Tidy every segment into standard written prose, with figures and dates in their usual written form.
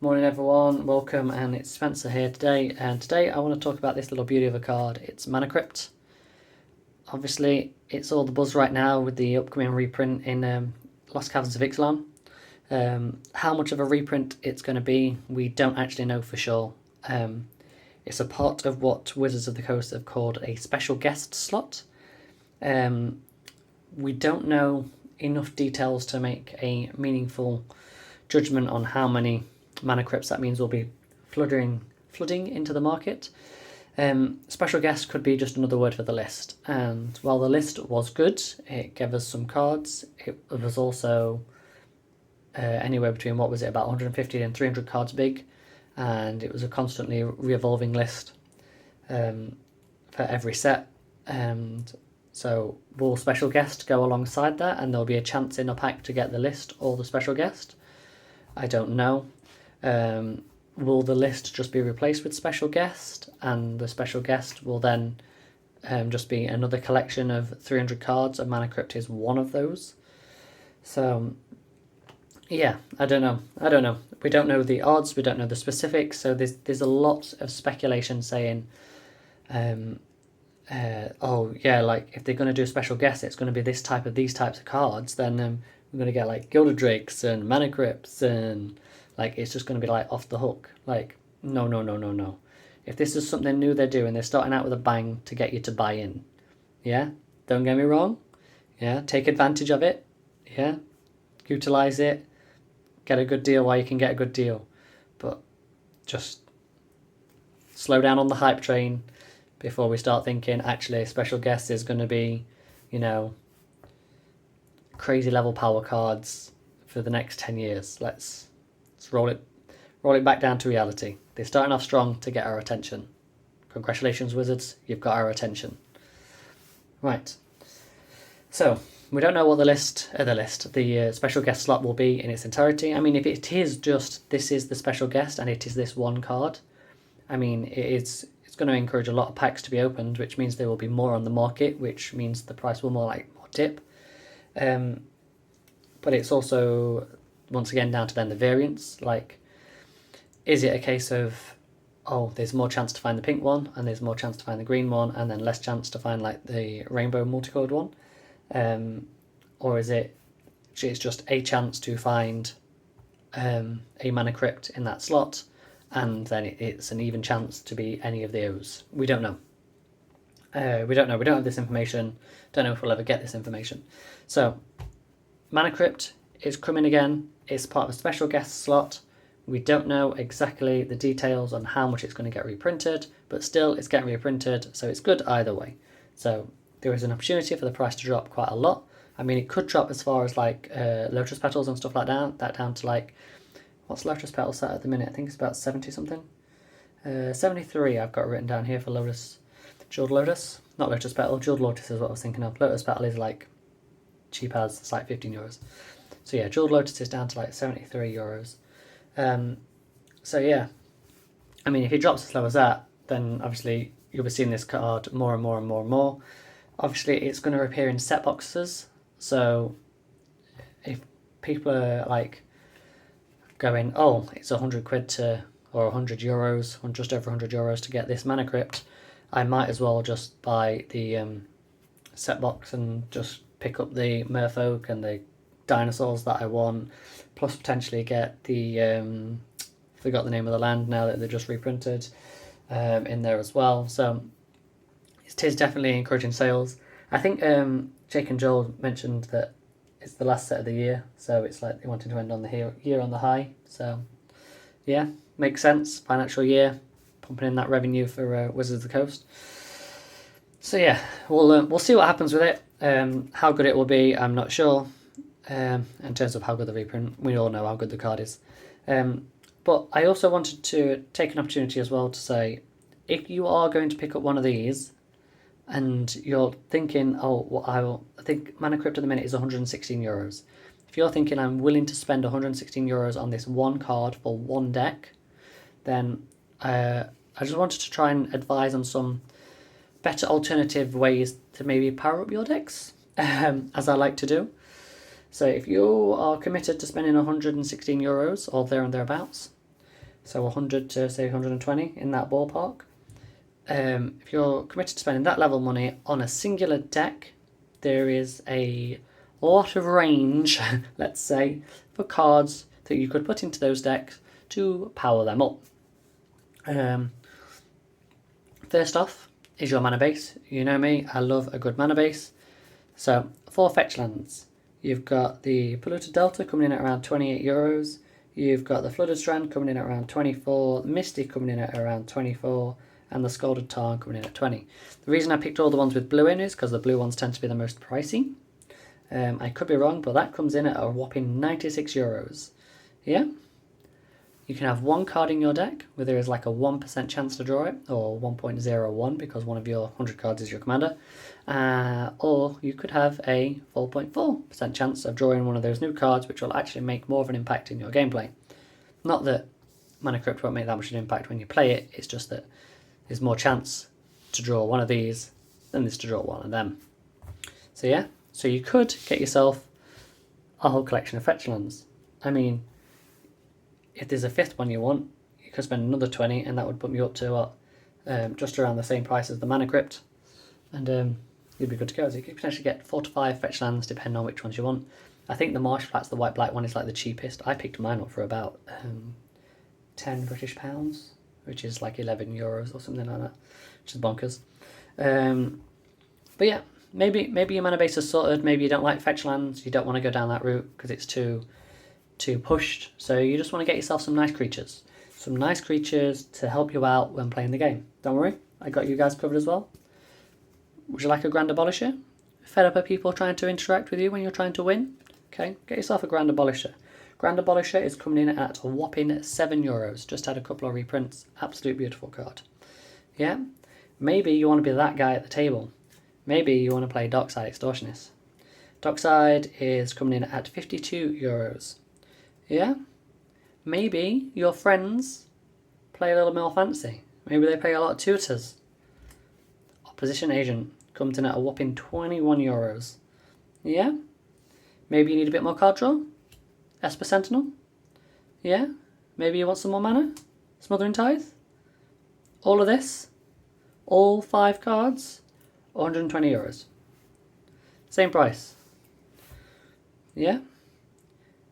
Morning everyone, welcome, and it's Spencer here today, and today I want to talk about this little beauty of a card. It's Mana Crypt. Obviously, it's all the buzz right now with the upcoming reprint in Lost Caverns of Ixalan. How much of a reprint it's going to be, we don't actually know for sure. It's a part of what Wizards of the Coast have called a special guest slot. We don't know enough details to make a meaningful judgment on how many Mana Crypts that means will be flooding into the market. Special guest could be just another word for the list, and while the list was good, it gave us some cards. It was also anywhere between, what was it, about 150 and 300 cards big, and it was a constantly re-evolving list for every set. And so will special guest go alongside that, and there'll be a chance in a pack to get the list or the special guest? I don't know. Will the list just be replaced with special guest, and the special guest will then just be another collection of 300 cards, and Mana Crypt is one of those? So yeah, I don't know. We don't know the odds, we don't know the specifics, so there's a lot of speculation saying oh yeah, like if they're going to do a special guest, it's going to be these types of cards, then we're going to get like Gilded Drakes and Mana Crypts, and like it's just going to be like off the hook. Like no. If this is something new they're doing, they're starting out with a bang to get you to buy in. Yeah, don't get me wrong. Yeah, take advantage of it. Yeah, utilize it. Get a good deal while you can get a good deal, but just slow down on the hype train before we start thinking actually a special guest is going to be, crazy level power cards for the next 10 years. Let's roll it back down to reality. They're starting off strong to get our attention. Congratulations, Wizards, you've got our attention. Right. So we don't know what the special guest slot will be in its entirety. I mean, if it is just this is the special guest and it is this one card, I mean, it's going to encourage a lot of packs to be opened, which means there will be more on the market, which means the price will more dip. But it's also, once again, down to then the variance. Like, is it a case of, oh, there's more chance to find the pink one, and there's more chance to find the green one, and then less chance to find like the rainbow multicolored one? Or is it's just a chance to find a Mana Crypt in that slot, and then it's an even chance to be any of those? We don't know. We don't have this information. Don't know if we'll ever get this information. So Mana Crypt is coming again. It's part of a special guest slot. We don't know exactly the details on how much it's going to get reprinted, but still it's getting reprinted, so it's good either way. So there is an opportunity for the price to drop quite a lot. I mean, it could drop as far as like Lotus Petals and stuff like that down to like, what's Lotus Petals at the minute? I think it's about 70 something. 73 I've got written down here for Lotus. Jeweled Lotus. Not Lotus Petal, Jeweled Lotus is what I was thinking of. Lotus Petal is like cheap as, it's like €15. So yeah, Jeweled Lotus is down to like €73. So yeah, I mean, if it drops as low as that, then obviously you'll be seeing this card more and more and more and more. Obviously it's going to appear in set boxes, so if people are like going, oh, it's £100 or €100, or just over €100 to get this Mana Crypt, I might as well just buy the set box and just pick up the Merfolk and the dinosaurs that I want, plus potentially get the forgot the name of the land now that they're just reprinted in there as well. So it is definitely encouraging sales. I think Jake and Joel mentioned that it's the last set of the year, so it's like they wanted to end on the year on the high. So yeah, makes sense. Financial year, pumping in that revenue for Wizards of the Coast. So yeah, we'll see what happens with it. How good it will be, I'm not sure. In terms of how good the reprint, we all know how good the card is. But I also wanted to take an opportunity as well to say, if you are going to pick up one of these, and you're thinking, I think Mana Crypt at the minute is €116. If you're thinking I'm willing to spend €116 on this one card for one deck, then I just wanted to try and advise on some better alternative ways to maybe power up your decks, as I like to do. So if you are committed to spending €116 or there and thereabouts, So 100 to say 120 in that ballpark. If you're committed to spending that level of money on a singular deck, there is a lot of range, let's say, for cards that you could put into those decks to power them up. First off is your mana base. You know me, I love a good mana base. So 4 fetch lands. You've got the Polluted Delta coming in at around 28 euros. You've got the Flooded Strand coming in at around 24, Misty coming in at around 24, and the Scalded Tarn coming in at 20. The reason I picked all the ones with blue in is because the blue ones tend to be the most pricey. I could be wrong, but that comes in at a whopping 96 euros. Yeah? You can have one card in your deck where there is like a 1% chance to draw it, or 1.01 because one of your 100 cards is your commander. Or you could have a 4.4% chance of drawing one of those new cards, which will actually make more of an impact in your gameplay. Not that Mana Crypt won't make that much of an impact when you play it, it's just that there's more chance to draw one of these than there's to draw one of them. So yeah, so you could get yourself a whole collection of fetch lands. I mean, if there's a 5th one you want, you could spend another 20 and that would put me up to what, just around the same price as the Mana Crypt. And you'd be good to go. So you could potentially get 4 to 5 fetch lands depending on which ones you want. I think the Marsh Flats, the white-black one, is like the cheapest. I picked mine up for about 10 British pounds, which is like 11 euros or something like that, which is bonkers. But yeah, maybe your mana base is sorted. Maybe you don't like fetch lands. You don't want to go down that route because it's too pushed. So you just want to get yourself some nice creatures. Some nice creatures to help you out when playing the game. Don't worry, I got you guys covered as well. Would you like a Grand Abolisher? Fed up of people trying to interact with you when you're trying to win? Okay, get yourself a Grand Abolisher. Grand Abolisher is coming in at a whopping 7 euros. Just had a couple of reprints. Absolute beautiful card. Yeah? Maybe you want to be that guy at the table. Maybe you want to play Dockside Extortionist. Dockside is coming in at 52 euros. Yeah? Maybe your friends play a little more fancy. Maybe they play a lot of tutors. Opposition Agent comes in at a whopping 21 euros. Yeah? Maybe you need a bit more card draw? Esper Sentinel? Yeah? Maybe you want some more mana? Smothering Tithe? All of this? All 5 cards? 120 euros. Same price. Yeah?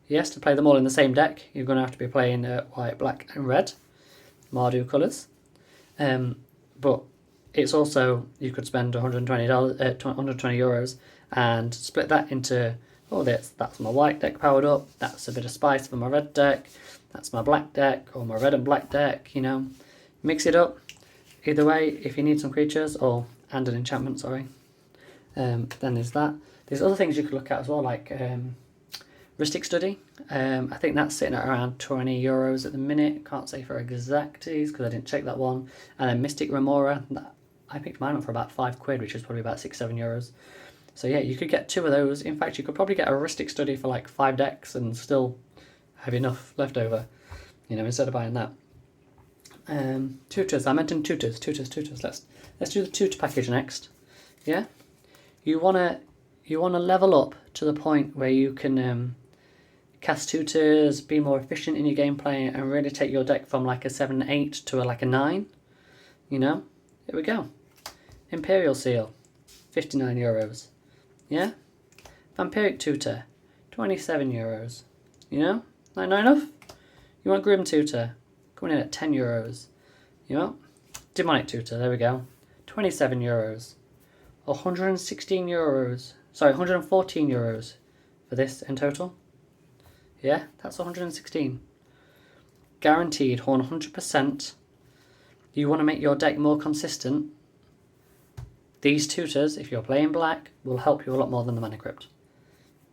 Yes, to play them all in the same deck, you're going to have to be playing white, black and red. Mardu colours. But it's also, you could spend 120 euros and split that into, oh, that's my white deck powered up, that's a bit of spice for my red deck, that's my black deck, or my red and black deck, you know. Mix it up. Either way, if you need some creatures, and an enchantment, sorry, then there's that. There's other things you could look at as well, like Rustic Study. I think that's sitting at around 20 euros at the minute. Can't say for exacties because I didn't check that one. And then Mystic Remora, I picked mine up for about £5, which is probably about 6-7 euros. So yeah, you could get 2 of those. In fact, you could probably get a Rustic Study for like 5 decks and still have enough left over, you know, instead of buying that. Tutors, I mentioned tutors. Let's do the tutor package next. Yeah, you wanna level up to the point where you can cast tutors, be more efficient in your gameplay, and really take your deck from like a 7-8 to like a 9. You know, here we go. Imperial Seal, 59 euros. Yeah, Vampiric Tutor, 27 euros. You know, not enough. You want Grim Tutor, coming in at 10 euros. You know, Demonic Tutor, there we go, 27 euros. 116 euros. Sorry, 114 euros for this in total. Yeah, that's 116. Guaranteed 100%. You want to make your deck more consistent. These tutors, if you're playing black, will help you a lot more than the Mana Crypt.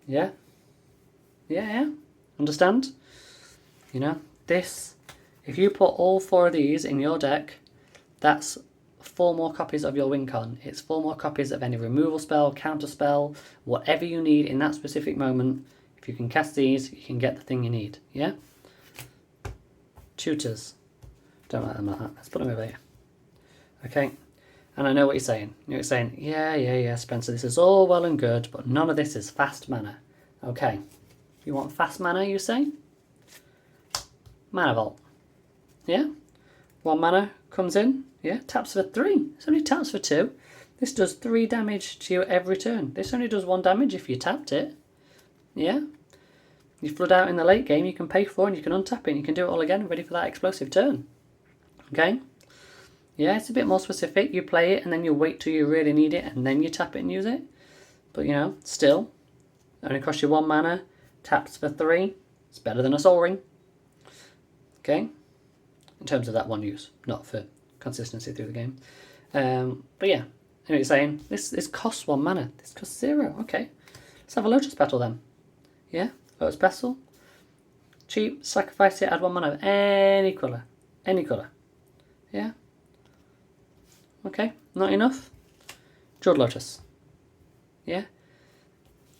Yeah? Yeah? Understand? You know, this, if you put all 4 of these in your deck, that's 4 more copies of your win con. It's 4 more copies of any removal spell, counter spell, whatever you need in that specific moment. If you can cast these, you can get the thing you need. Yeah? Tutors. Don't like them like that. Let's put them over here. Okay? And I know what you're saying. You're saying, yeah, Spencer, this is all well and good, but none of this is fast mana. Okay. You want fast mana, you say? Mana Vault. Yeah, 1 mana comes in, yeah, taps for 3. It's only taps for 2. This does 3 damage to you every turn. This only does 1 damage if you tapped it. Yeah, you flood out in the late game, you can pay 4 and you can untap it and you can do it all again, ready for that explosive turn. Okay? Yeah, it's a bit more specific. You play it and then you wait till you really need it and then you tap it and use it. But you know, still, only costs you 1 mana, taps for 3. It's better than a Soul Ring. Okay? In terms of that one use, not for consistency through the game. But yeah, you know what you're saying? This costs 1 mana. This costs 0. Okay. Let's have a Lotus Petal then. Yeah, Lotus Petal. Cheap, sacrifice it, add 1 mana of any colour. Any colour. Yeah. Okay, not enough. Jeweled Lotus. Yeah.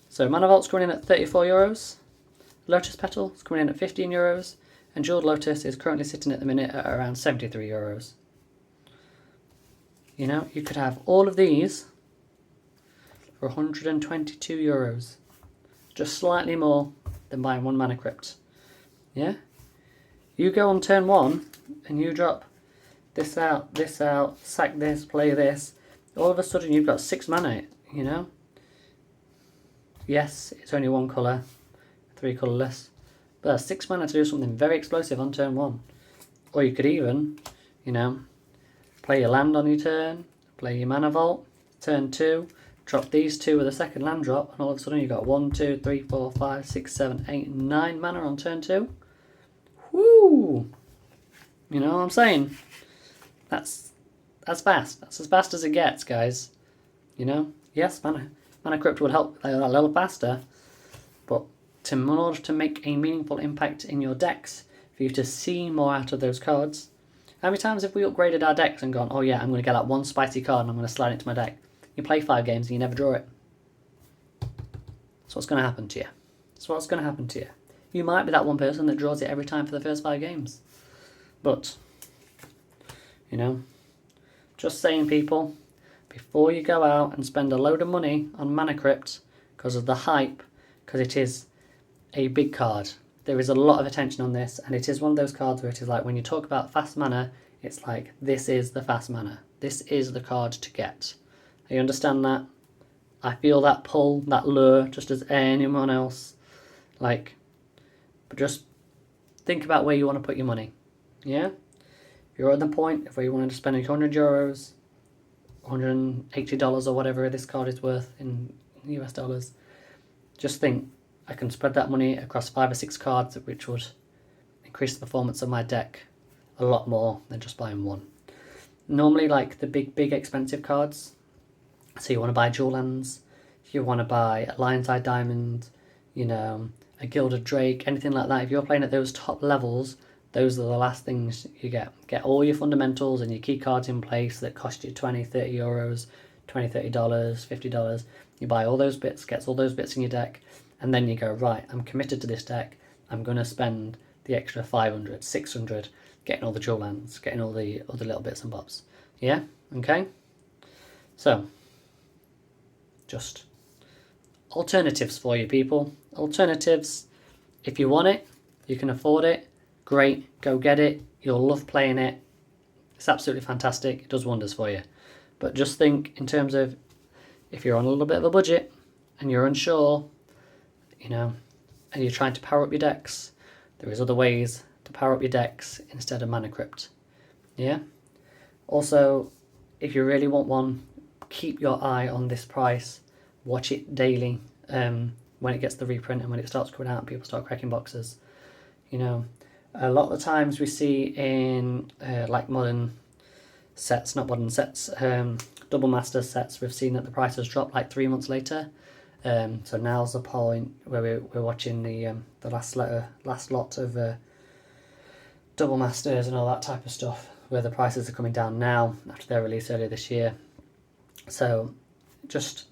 So Mana Vault's coming in at €34. Lotus Petal is coming in at €15. And Jeweled Lotus is currently sitting at the minute at around €73. You know, you could have all of these for €122. Just slightly more than buying 1 Mana Crypt. Yeah? You go on turn 1 and you drop this out, sack this, play this. All of a sudden you've got 6 mana, you know? Yes, it's only 1 colour, 3 colourless. But that's 6 mana to do something very explosive on turn 1. Or you could even, you know, play your land on your turn, play your Mana Vault, turn 2, drop these 2 with a second land drop, and all of a sudden you've got 1, 2, 3, 4, 5, 6, 7, 8, 9 mana on turn 2. Woo! You know what I'm saying? That's fast. That's as fast as it gets, guys. You know? Yes, Mana Crypt would help a little faster, but in order to make a meaningful impact in your decks, for you to see more out of those cards, how many times have we upgraded our decks and gone, oh yeah, I'm going to get that 1 spicy card and I'm going to slide it into my deck? You play 5 games and you never draw it. That's what's going to happen to you. That's what's going to happen to you. You might be that one person that draws it every time for the first 5 games. But, you know, just saying, people, before you go out and spend a load of money on Mana Crypt because of the hype, because it is a big card. There is a lot of attention on this, and it is one of those cards where it is like when you talk about fast mana, it's like, this is the fast mana. This is the card to get. You understand that? I feel that pull, that lure, just as anyone else. Like, but just think about where you want to put your money. Yeah? If you're at the point of where you want to spend €100, $180 or whatever this card is worth in US dollars, just think, I can spread that money across 5 or 6 cards, which would increase the performance of my deck a lot more than just buying 1. Normally, like the big expensive cards, so you want to buy Dual Lands, you want to buy a Lion's Eye Diamond, you know, a Gilded Drake, anything like that. If you're playing at those top levels, those are the last things you get. Get all your fundamentals and your key cards in place that cost you €20, €30, $20, $30, $50. You buy all those bits, gets all those bits in your deck, and then you go, right, I'm committed to this deck. I'm going to spend the extra 500, 600, getting all the Dual Lands, getting all the other little bits and bobs. Yeah? Okay? So, just alternatives for you, people. Alternatives. If you want it, you can afford it, great, go get it. You'll love playing it. It's absolutely fantastic. It does wonders for you. But just think in terms of if you're on a little bit of a budget and you're unsure, you know, and you're trying to power up your decks, there is other ways to power up your decks instead of Mana Crypt. Yeah? Also, if you really want one, keep your eye on this price. Watch it daily when it gets the reprint and when it starts coming out and people start cracking boxes. You know, a lot of the times we see in like modern sets, not modern sets, double master sets, we've seen that the prices drop like 3 months later. So now's the point where we're watching the last lot of double masters and all that type of stuff, where the prices are coming down now after their release earlier this year. So just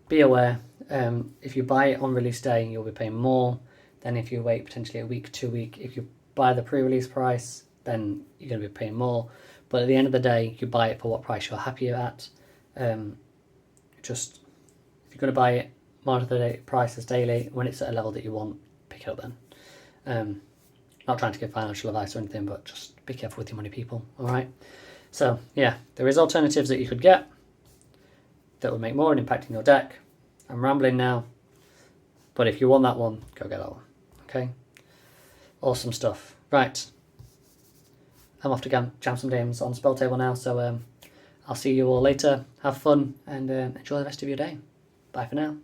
be aware, if you buy it on release day, you'll be paying more than if you wait potentially a week, 2 weeks. If you buy the pre-release price, then you're going to be paying more. But at the end of the day, you buy it for what price you're happy at. Just, if you're going to buy it, monitor the prices daily. When it's at a level that you want, pick it up then. Not trying to give financial advice or anything, but just be careful with your money, people. All right. So yeah, there is alternatives that you could get that would make more an impact in your deck. I'm rambling now, but if you want that one, go get that one. Okay. Awesome stuff. Right. I'm off to jam some games on Spell Table now, so I'll see you all later. Have fun and enjoy the rest of your day. Bye for now.